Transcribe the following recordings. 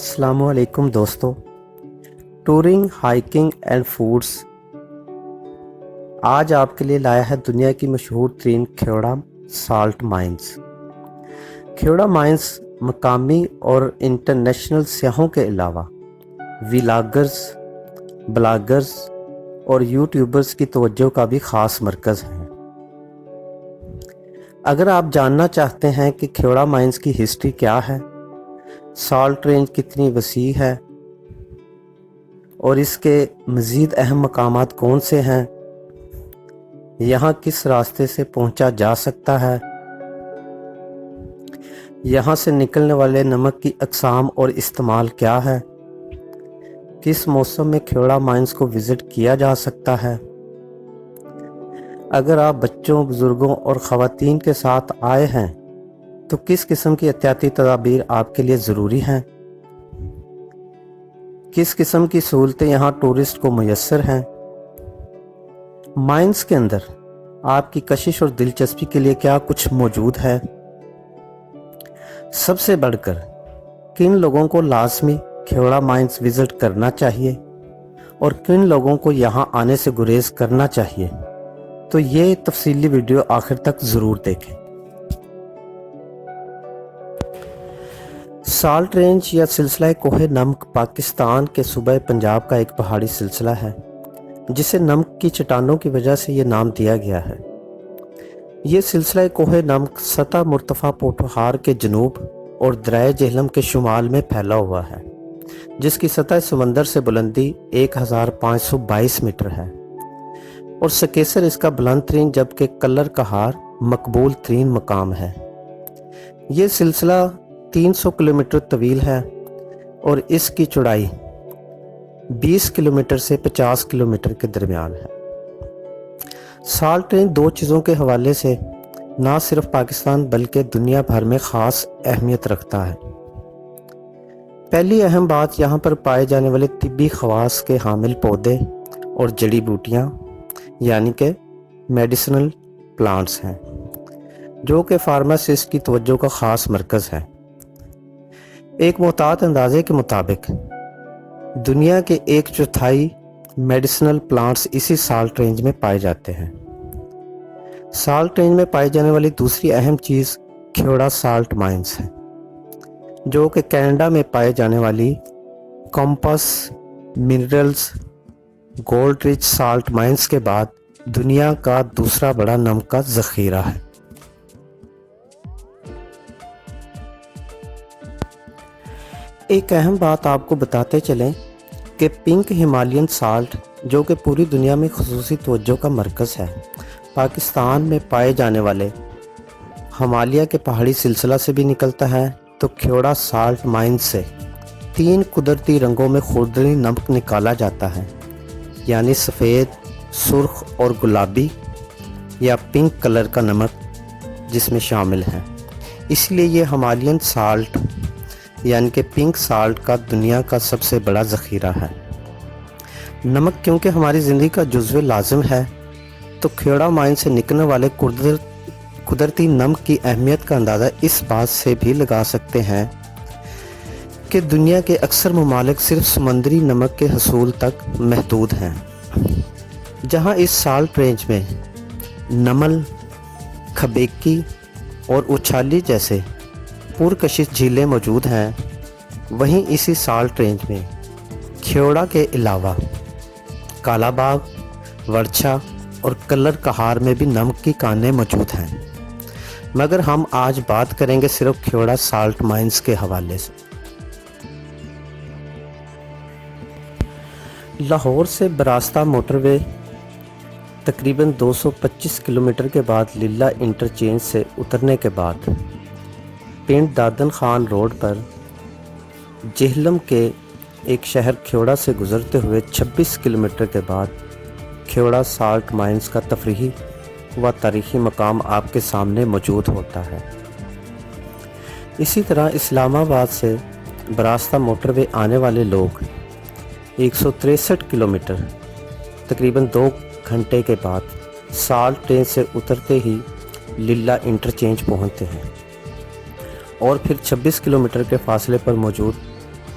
अस्सलामु अलैकुम दोस्तों। टूरिंग, हाइकिंग एंड फूड्स आज आपके लिए लाया है दुनिया की मशहूर तरीन ख्योड़ा साल्ट माइंस। ख्योड़ा माइंस मकामी और इंटरनेशनल सयाहों के अलावा व्लॉगर्स, ब्लॉगर्स और यूट्यूबर्स की तवज्जो का भी ख़ास मरकज़ है। अगर आप जानना चाहते हैं कि ख्योड़ा माइंस की हिस्ट्री क्या है, साल्ट रेंज कितनी वसी है और इसके मज़ीद अहम मकामात कौन से हैं, यहाँ किस रास्ते से पहुँचा जा सकता है, यहाँ से निकलने वाले नमक की अक़साम और इस्तेमाल क्या है, किस मौसम में ख्योड़ा माइंस को विज़िट किया जा सकता है, अगर आप बच्चों, बुज़ुर्गों और ख़वातीन के साथ आए हैं तो किस किस्म की एहतियाती तदाबीर आपके लिए ज़रूरी हैं, किस किस्म की सहूलतें यहाँ टूरिस्ट को मुयस्सर हैं। माइंस के अंदर आपकी कशिश और दिलचस्पी के लिए क्या कुछ मौजूद है, सबसे बढ़कर किन लोगों को लाजमी ख्योड़ा माइंस विज़िट करना चाहिए और किन लोगों को यहाँ आने से गुरेज करना चाहिए, तो ये तफसीली वीडियो आखिर तक ज़रूर देखें। साल्ट रेंज या सिलसिला कोहे नमक पाकिस्तान के सूबे पंजाब का एक पहाड़ी सिलसिला है जिसे नमक की चट्टानों की वजह से ये नाम दिया गया है। ये सिलसिला कोहे नमक सतह मुर्तफ़ा पोठोहार के जनूब और दरिया जेहलम के शुमाल में फैला हुआ है, जिसकी सतह समंदर से बुलंदी 1522 मीटर है और सकेसर इसका बुलंद तरीन जबकि कल्लर कहार मकबूल तरीन मकाम है। ये सिलसिला 300 किलोमीटर तवील है और इसकी चौड़ाई 20 किलोमीटर से 50 किलोमीटर के दरमियान है। साल्ट रेंज दो चीज़ों के हवाले से ना सिर्फ पाकिस्तान बल्कि दुनिया भर में ख़ास अहमियत रखता है। पहली अहम बात, यहाँ पर पाए जाने वाले तिब्बी खवास के हामिल पौधे और जड़ी बूटियाँ यानी कि मेडिसिनल प्लांट्स हैं, जो कि फार्मासिस्ट की तवज्जो का ख़ास मरकज़ है। एक मोहतात अंदाजे के मुताबिक दुनिया के 1/4 मेडिसिनल प्लांट्स इसी साल्ट रेंज में पाए जाते हैं। साल्ट रेंज में पाई जाने वाली दूसरी अहम चीज़ ख्योड़ा साल्ट माइंस है, जो कि कनाडा में पाए जाने वाली compass minerals gold rich salt mines के बाद दुनिया का दूसरा बड़ा नमक का ज़ख़ीरा है। एक अहम बात आपको बताते चलें कि पिंक हिमालयन साल्ट, जो कि पूरी दुनिया में ख़ुसूसी तवज्जो का मरकज़ है, पाकिस्तान में पाए जाने वाले हिमालय के पहाड़ी सिलसिला से भी निकलता है, तो ख्योड़ा साल्ट माइंस से 3 कुदरती रंगों में खुर्दनी नमक निकाला जाता है, यानी सफ़ेद, सुर्ख और गुलाबी या पिंक कलर का नमक जिसमें शामिल है। इसलिए ये हिमालयन साल्ट यानी कि पिंक साल्ट का दुनिया का सबसे बड़ा ज़ख़ीरा है। नमक क्योंकि हमारी ज़िंदगी का जुज़्व लाज़िम है, तो ख्योड़ा माइंस से निकलने वाले कुदरती नमक की अहमियत का अंदाज़ा इस बात से भी लगा सकते हैं कि दुनिया के अक्सर ममालिक सिर्फ समुद्री नमक के हसूल तक महदूद हैं, जहाँ इस साल्ट रेंज में नमल, खबेकी और उछाली जैसे पुरकशिश झीलें मौजूद हैं, वहीं इसी साल्ट रेंज में ख्योड़ा के अलावा कालाबाग, वर्षा और कल्लर कहार में भी नमक की कानें मौजूद हैं, मगर हम आज बात करेंगे सिर्फ ख्योड़ा साल्ट माइंस के हवाले से। लाहौर से बरास्ता मोटरवे तकरीबन 225 किलोमीटर के बाद लीला इंटरचेंज से उतरने के बाद पिंड दादन खान रोड पर जेहलम के एक शहर ख्योड़ा से गुज़रते हुए 26 किलोमीटर के बाद ख्योड़ा साल्ट माइंस का तफरीही व तारीख़ी मकाम आपके सामने मौजूद होता है। इसी तरह इस्लामाबाद से बरास्ता मोटरवे आने वाले लोग 163 किलोमीटर तकरीबन 2 घंटे के बाद साल्ट रेंज से उतरते ही लीला इंटरचेंज पहुंचते हैं और फिर 26 किलोमीटर के फासले पर मौजूद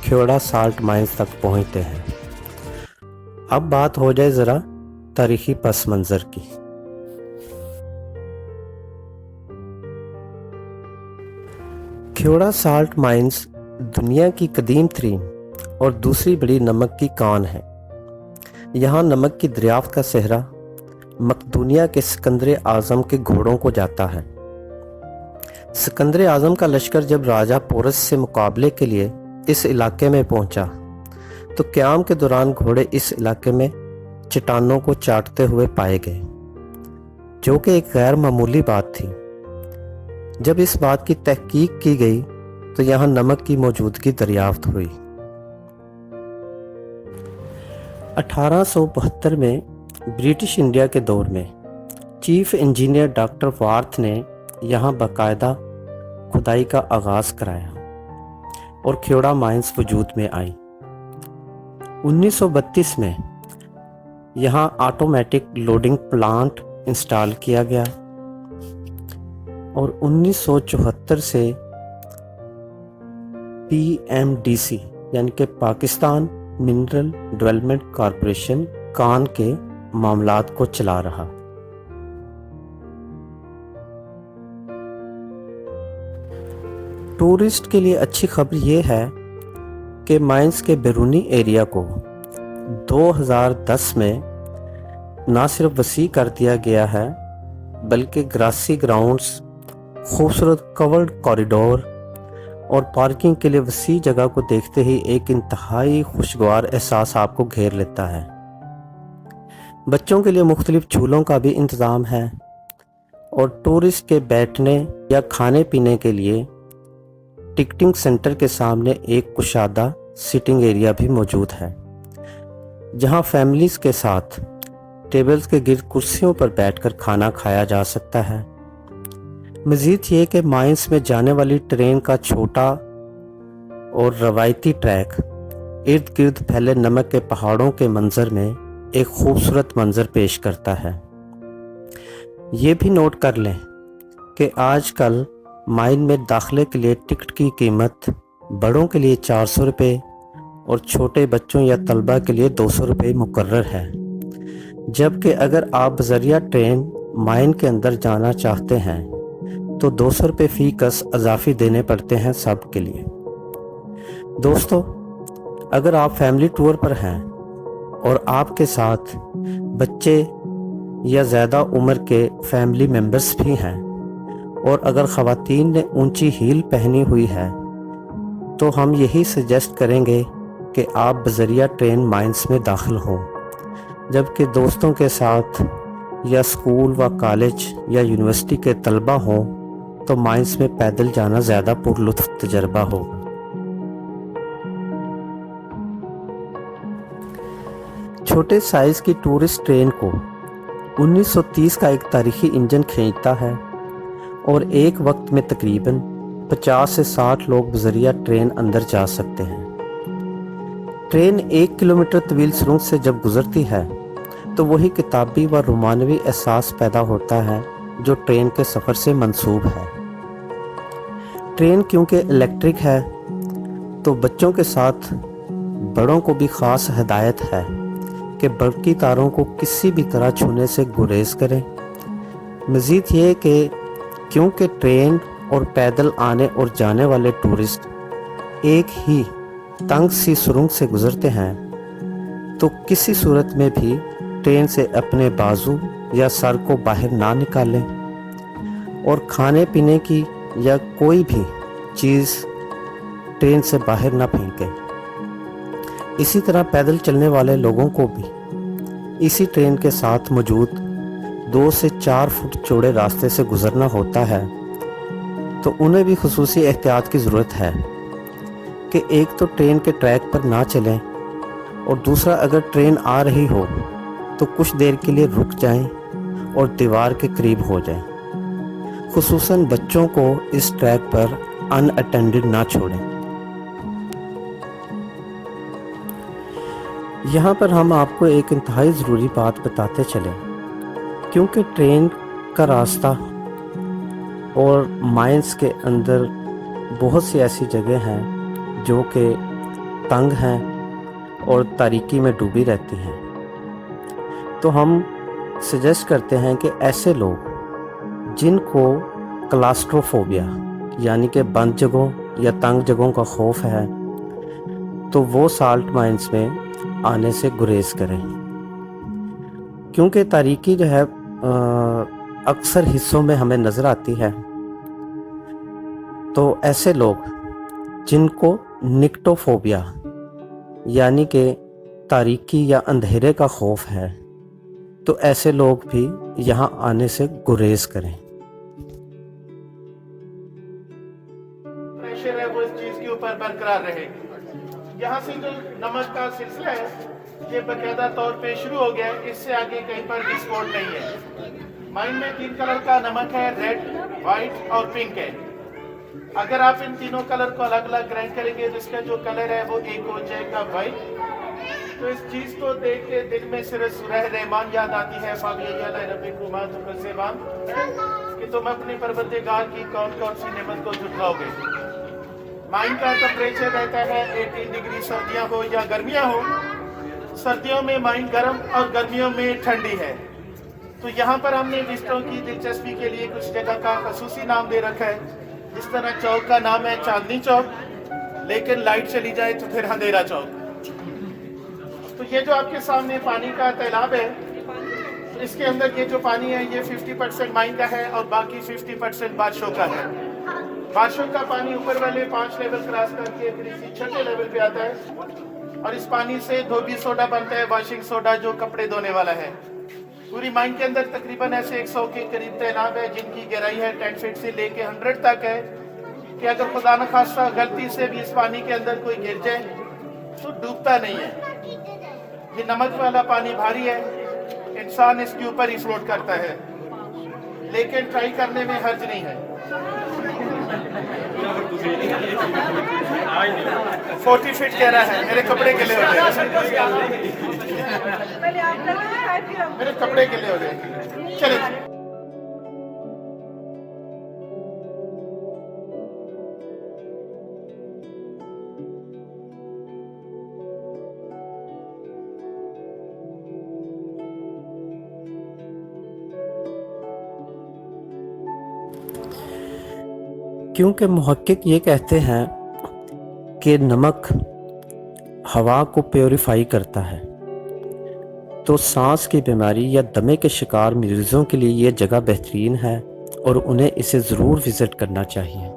खेड़ा साल्ट माइंस तक पहुंचते हैं। अब बात हो जाए ज़रा तारीखी पस मंज़र की। खेड़ा साल्ट माइंस दुनिया की कदीम तरीन और दूसरी बड़ी नमक की कान है। यहाँ नमक की दरियाफ्त का सेहरा मकदूनिया के सिकंदर आज़म के घोड़ों को जाता है। सिकंदर आज़म का लश्कर जब राजा पोरस से मुकाबले के लिए इस इलाके में पहुंचा तो क़याम के दौरान घोड़े इस इलाके में चट्टानों को चाटते हुए पाए गए, जो कि एक गैर मामूली बात थी। जब इस बात की तहकीक की गई तो यहाँ नमक की मौजूदगी दरियाफ्त हुई। 1872 में ब्रिटिश इंडिया के दौर में चीफ इंजीनियर डॉक्टर वार्थ ने यहाँ बाकायदा खुदाई का आगाज़ कराया और खेड़ा माइंस वजूद में आई। 1932 में यहाँ ऑटोमेटिक लोडिंग प्लांट इंस्टॉल किया गया और 1974 से PMDC यानी कि पाकिस्तान मिनरल डेवलपमेंट कॉरपोरेशन कान के मामलात को चला रहा। टूरिस्ट के लिए अच्छी खबर यह है कि माइंस के बैरूनी एरिया को 2010 में ना सिर्फ वसी कर दिया गया है बल्कि ग्रासी ग्राउंड्स, खूबसूरत कवर्ड कॉरिडोर और पार्किंग के लिए वसी जगह को देखते ही एक इंतहाई खुशगवार एहसास आपको घेर लेता है। बच्चों के लिए मुख्तलिफ झूलों का भी इंतज़ाम है और टूरिस्ट के बैठने या खाने पीने के लिए टिकटिंग सेंटर के सामने एक कुशादा सिटिंग एरिया भी मौजूद है, जहां फैमिलीज़ के साथ टेबल्स के गिर्द कुर्सियों पर बैठकर खाना खाया जा सकता है। मज़ीद ये कि माइंस में जाने वाली ट्रेन का छोटा और रवायती ट्रैक इर्द गिर्द फैले नमक के पहाड़ों के मंजर में एक खूबसूरत मंजर पेश करता है। ये भी नोट कर लें कि आजकल माइन में दाखिले के लिए टिकट की कीमत बड़ों के लिए 400 रुपये और छोटे बच्चों या तलबा के लिए 200 रुपये मुकर्रर है, जबकि अगर आप बज़रिया ट्रेन माइन के अंदर जाना चाहते हैं तो 200 रुपये फ़ी कस अजाफी देने पड़ते हैं सब के लिए। दोस्तों, अगर आप फैमिली टूर पर हैं और आपके साथ बच्चे या ज़्यादा उम्र के फैमिली मेम्बर्स भी हैं और अगर ख़वातीन ने ऊंची हील पहनी हुई है तो हम यही सजेस्ट करेंगे कि आप बज़रिया ट्रेन माइंस में दाखिल हों, जबकि दोस्तों के साथ या स्कूल व कॉलेज या यूनिवर्सिटी के तलबा हों तो माइंस में पैदल जाना ज़्यादा पुरलुत्फ़ तजर्बा होगा। छोटे साइज़ की टूरिस्ट ट्रेन को 1930 का एक तारीखी इंजन खींचता है और एक वक्त में तकरीबन 50 से 60 लोग बज़रिया ट्रेन अंदर जा सकते हैं। ट्रेन 1 किलोमीटर तवील सुरंग से जब गुजरती है तो वही किताबी व रोमानवी एहसास पैदा होता है जो ट्रेन के सफ़र से मंसूब है। ट्रेन क्योंकि इलेक्ट्रिक है तो बच्चों के साथ बड़ों को भी ख़ास हिदायत है कि बरक़ी तारों को किसी भी तरह छूने से गुरेज करें। मज़ीद ये कि क्योंकि ट्रेन और पैदल आने और जाने वाले टूरिस्ट एक ही तंग सी सुरंग से गुज़रते हैं तो किसी सूरत में भी ट्रेन से अपने बाजू या सर को बाहर ना निकालें और खाने पीने की या कोई भी चीज़ ट्रेन से बाहर ना फेंकें। इसी तरह पैदल चलने वाले लोगों को भी इसी ट्रेन के साथ मौजूद 2 से 4 फुट चौड़े रास्ते से गुजरना होता है, तो उन्हें भी खुसूसी एहतियात की ज़रूरत है कि एक तो ट्रेन के ट्रैक पर ना चलें और दूसरा अगर ट्रेन आ रही हो तो कुछ देर के लिए रुक जाएं और दीवार के करीब हो जाएं। खुसूसन बच्चों को इस ट्रैक पर अनअटेंडेड ना छोड़ें। यहाँ पर हम आपको एक इंतहाई ज़रूरी बात बताते चलें, क्योंकि ट्रेन का रास्ता और माइंस के अंदर बहुत सी ऐसी जगह हैं जो कि تنگ ہیں اور تاریکی میں ڈوبی رہتی ہیں، تو ہم سجیسٹ کرتے ہیں کہ ایسے لوگ جن کو کلاسٹروفوبیا یعنی کہ بند جگہوں یا تنگ جگہوں کا خوف ہے تو وہ سالٹ مائنز میں آنے سے گریز کریں، کیونکہ تاریکی جو ہے اکثر حصوں میں ہمیں نظر آتی ہے۔ تو ایسے لوگ جن کو نکٹوفوبیا یعنی کہ تاریکی یا اندھیرے کا خوف ہے تو ایسے لوگ بھی یہاں آنے سے گریز کریں۔ پریشر ہے وہ اس چیز کے اوپر برقرار رہے۔ یہاں سے جو نمک کا سلسلہ ہے یہ باقاعدہ طور پہ شروع ہو گیا ہے، اس سے آگے کہیں پر ڈسپورٹ نہیں ہے۔ مائنڈ میں 3 کلر کا نمک ہے، ریڈ، وائٹ اور پنک ہے۔ اگر آپ ان تینوں کلر کو الگ الگ گرائنڈ کریں گے تو اس کا جو کلر ہے وہ ایک ہو جائے گا وائٹ۔ تو اس چیز کو دیکھ کے دل میں صرف سورہ رحمان یاد آتی ہے، کہ تم اپنے پروردگار کی کون کون سی نعمت کو جھٹلاؤ گے۔ مائنڈ کا ٹمپریچر رہتا ہے 18 ڈگری، سردیاں ہو یا گرمیاں ہو۔ سردیوں میں مائنڈ گرم اور گرمیوں میں ٹھنڈی ہے۔ تو یہاں پر ہم نے وزٹوں کی دلچسپی کے لیے کچھ جگہ کا خصوصی نام دے رکھا ہے، جس طرح چوک کا نام ہے چاندنی چوک، لیکن لائٹ چلی جائے تو پھر اندھیرا چوک۔ تو یہ جو آپ کے سامنے پانی کا تالاب ہے، اس کے اندر یہ جو پانی ہے یہ 50% مائنڈ کا ہے اور باقی 50% بارشوں کا ہے۔ بارشوں کا پانی اوپر والے 5 لیول کراس کر کے پھر اسی چھٹے لیول پہ آتا ہے اور اس پانی سے دھوبی سوڈا بنتا ہے، واشنگ سوڈا جو کپڑے دھونے والا ہے۔ پوری مائنڈ کے اندر تقریباً ایسے 100 کے قریب تالاب ہے جن کی گہرائی ہے 10 فٹ سے لے کے 100 تک ہے، کہ اگر خدا نخواستہ غلطی سے بھی اس پانی کے اندر کوئی گر جائے تو ڈوبتا نہیں ہے۔ یہ نمک والا پانی بھاری ہے، انسان اس کے اوپر ہی فلوٹ کرتا ہے، لیکن ٹرائی کرنے میں حرج نہیں ہے۔ 40 فٹ کہہ رہا ہے، میرے کپڑے گلے ہو گئے، میرے کپڑے گلے ہو گئے۔ چلے کیونکہ محقق یہ کہتے ہیں کہ نمک ہوا کو پیوریفائی کرتا ہے، تو سانس کی بیماری یا دمے کے شکار مریضوں کے لیے یہ جگہ بہترین ہے اور انہیں اسے ضرور وزٹ کرنا چاہیے۔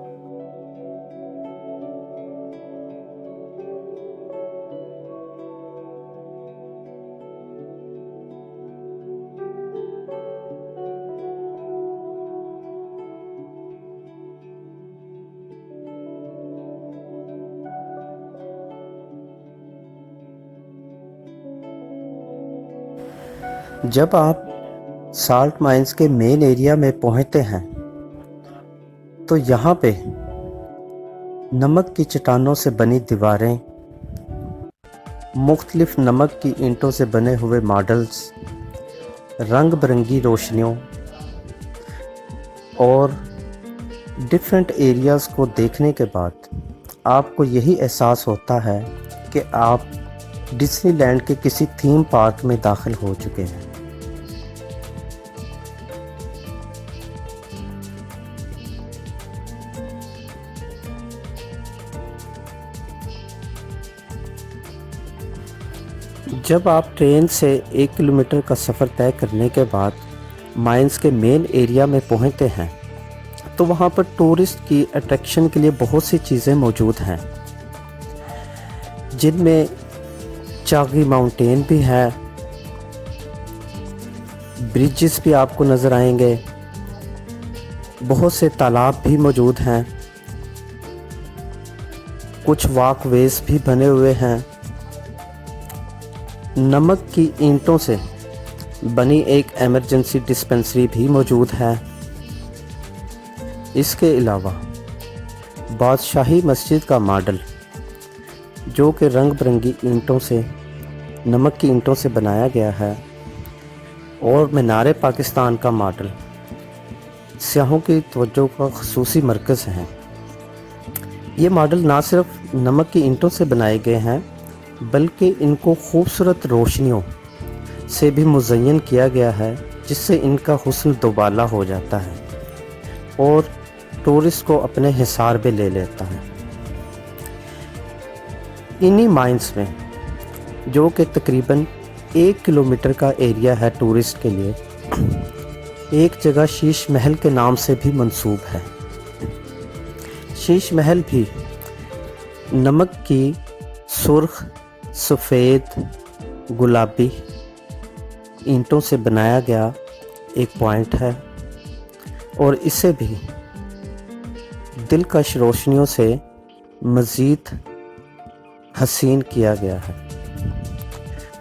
جب آپ سالٹ مائنز کے مین ایریا میں پہنچتے ہیں تو یہاں پہ نمک کی چٹانوں سے بنی دیواریں، مختلف نمک کی اینٹوں سے بنے ہوئے ماڈلز، رنگ برنگی روشنیوں اور ڈیفرنٹ ایریاز کو دیکھنے کے بعد آپ کو یہی احساس ہوتا ہے کہ آپ ڈزنی لینڈ کے کسی تھیم پارک میں داخل ہو چکے ہیں۔ جب آپ ٹرین سے 1 کلومیٹر کا سفر طے کرنے کے بعد مائنز کے مین ایریا میں پہنچتے ہیں تو وہاں پر ٹورسٹ کی اٹریکشن کے لیے بہت سی چیزیں موجود ہیں، جن میں چاغی ماؤنٹین بھی ہے، برجز بھی آپ کو نظر آئیں گے، بہت سے تالاب بھی موجود ہیں، کچھ واک ویز بھی بنے ہوئے ہیں، نمک کی اینٹوں سے بنی ایک ایمرجنسی ڈسپنسری بھی موجود ہے۔ اس کے علاوہ بادشاہی مسجد کا ماڈل جو کہ رنگ برنگی اینٹوں سے، نمک کی اینٹوں سے بنایا گیا ہے، اور مینار پاکستان کا ماڈل سیاحوں کی توجہ کا خصوصی مرکز ہیں۔ ये मॉडल ना सिर्फ नमक की ईंटों से बनाए गए हैं बल्कि इनको खूबसूरत रोशनियों से भी मुज़य्यन किया गया है, जिससे इनका हुस्न दोबाला हो जाता है और टूरिस्ट को अपने हिसार में ले लेता है। इन्हीं माइंस में, जो कि तकरीबन 1 किलोमीटर का एरिया है टूरिस्ट के लिए, एक जगह शीश महल के नाम से भी मंसूब है। शीश महल भी नमक की सुर्ख, सफ़ेद, गुलाबी ईंटों से बनाया गया एक पॉइंट है और इसे भी दिलकश रोशनियों से मज़ीद हसीन किया गया है।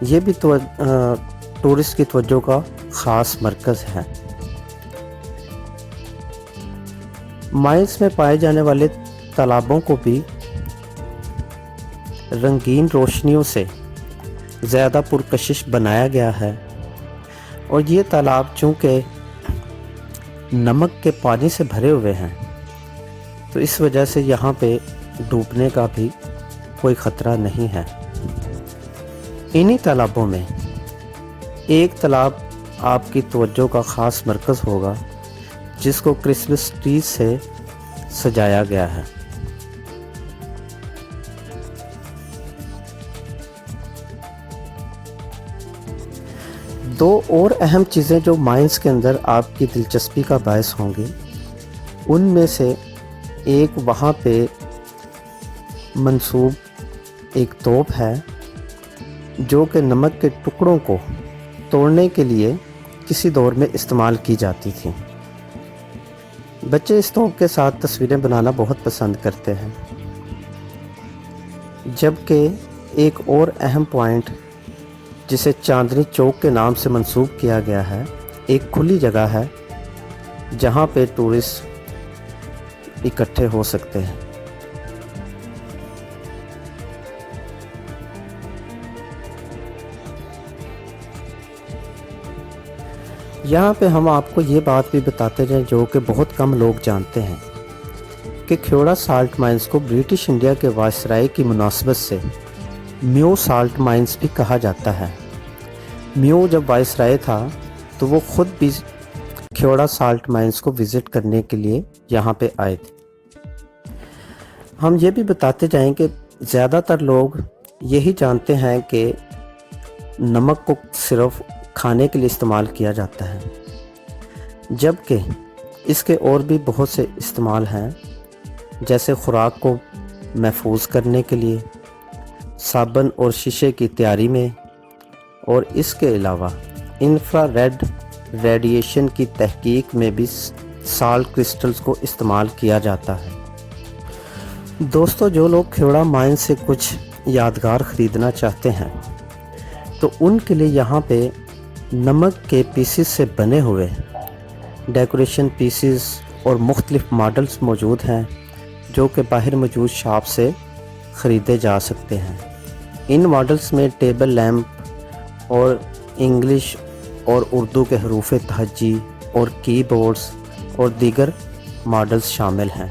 ये भी टूरिस्ट की तवज्जो का ख़ास मरकज़ है। माइंस में पाए जाने वाले तालाबों को भी रंगीन रोशनियों से ज़्यादा पुरकशिश बनाया गया है और ये तालाब चूँकि नमक के पानी से भरे हुए हैं तो इस वजह से यहाँ पे डूबने का भी कोई ख़तरा नहीं है। इन्हीं तालाबों में एक तालाब आपकी तवज्जो का ख़ास मरकज़ होगा, जिसको क्रिसमस ट्री से सजाया गया है। दो और अहम चीज़ें जो माइंस के अंदर आपकी दिलचस्पी का बायस होंगी, उनमें से एक वहाँ पे मंसूब एक तोप है जो कि नमक के टुकड़ों को तोड़ने के लिए किसी दौर में इस्तेमाल की जाती थी। बच्चे इस तोप के साथ तस्वीरें बनाना बहुत पसंद करते हैं। जबकि एक और अहम पॉइंट जिसे चांदनी चौक के नाम से मंसूब किया गया है, एक खुली जगह है जहाँ पे टूरिस्ट इकट्ठे हो सकते हैं। यहाँ पे हम आपको ये बात भी बताते जाएं जो कि बहुत कम लोग जानते हैं कि ख्योड़ा साल्ट माइंस को ब्रिटिश इंडिया के वायसराय की मुनासबत से म्यो साल्ट माइंस भी कहा जाता है। म्यो जब वायसराय था तो वो ख़ुद भी ख्योड़ा साल्ट माइंस को विज़िट करने के लिए यहाँ पे आए थे। हम ये भी बताते जाएं कि ज़्यादातर लोग यही जानते हैं कि नमक को सिर्फ खाने के लिए इस्तेमाल किया जाता है, जबकि इसके और भी बहुत से इस्तेमाल हैं, जैसे ख़ुराक को महफूज करने के लिए, साबुन और शीशे की तैयारी में, और इसके अलावा इंफ्रारेड रेडिएशन की तहकीक में भी साल्ट क्रिस्टल्स को इस्तेमाल किया जाता है। दोस्तों, जो लोग ख्योड़ा माइंस से कुछ यादगार ख़रीदना चाहते हैं तो उनके लिए यहाँ पे नमक के पीसेस से बने हुए डेकोरेशन पीसेस और मुख्तलिफ मॉडल्स मौजूद हैं जो कि बाहर मौजूद शॉप से ख़रीदे जा सकते हैं। इन मॉडल्स में टेबल लैंप और इंग्लिश और उर्दू के हरूफ तहज्जी और कीबोर्ड्स और दीगर मॉडल्स शामिल हैं।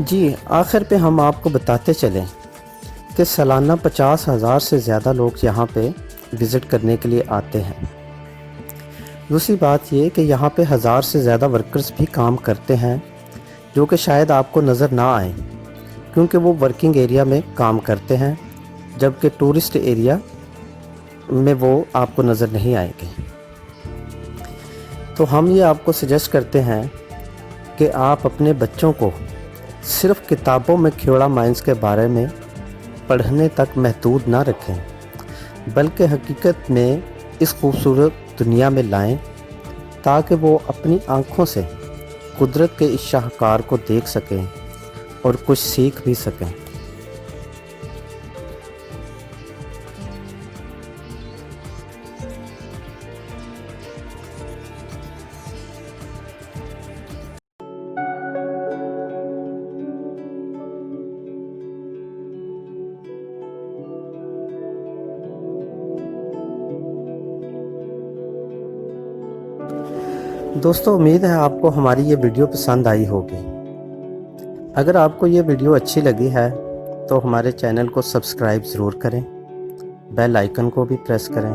जी, आखिर पे हम आपको बताते चलें कि सालाना 50,000 से ज़्यादा लोग यहाँ पे विज़िट करने के लिए आते हैं। दूसरी बात ये कि यहाँ पे 1000 से ज़्यादा वर्कर्स भी काम करते हैं जो कि शायद आपको नज़र ना आए क्योंकि वो वर्किंग एरिया में काम करते हैं, जबकि टूरिस्ट एरिया में वो आपको नज़र नहीं आएंगे। तो हम ये आपको सजेस्ट करते हैं कि आप अपने बच्चों को सिर्फ़ किताबों में ख्योड़ा माइंस के बारे में पढ़ने तक महदूद ना रखें, बल्कि हकीकत में इस खूबसूरत दुनिया में लाएं ताकि वो अपनी आँखों से कुदरत के इस शाहकार को देख सकें और कुछ सीख भी सकें। دوستو امید ہے آپ کو ہماری یہ ویڈیو پسند آئی ہوگی۔ اگر آپ کو یہ ویڈیو اچھی لگی ہے تو ہمارے چینل کو سبسکرائب ضرور کریں، بیل آئیکن کو بھی پریس کریں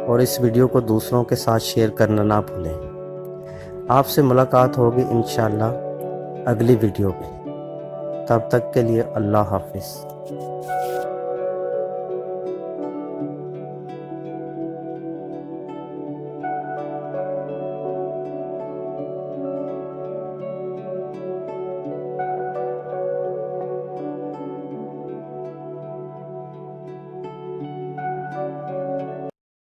اور اس ویڈیو کو دوسروں کے ساتھ شیئر کرنا نہ بھولیں۔ آپ سے ملاقات ہوگی انشاءاللہ اگلی ویڈیو میں۔ تب تک کے لیے اللہ حافظ۔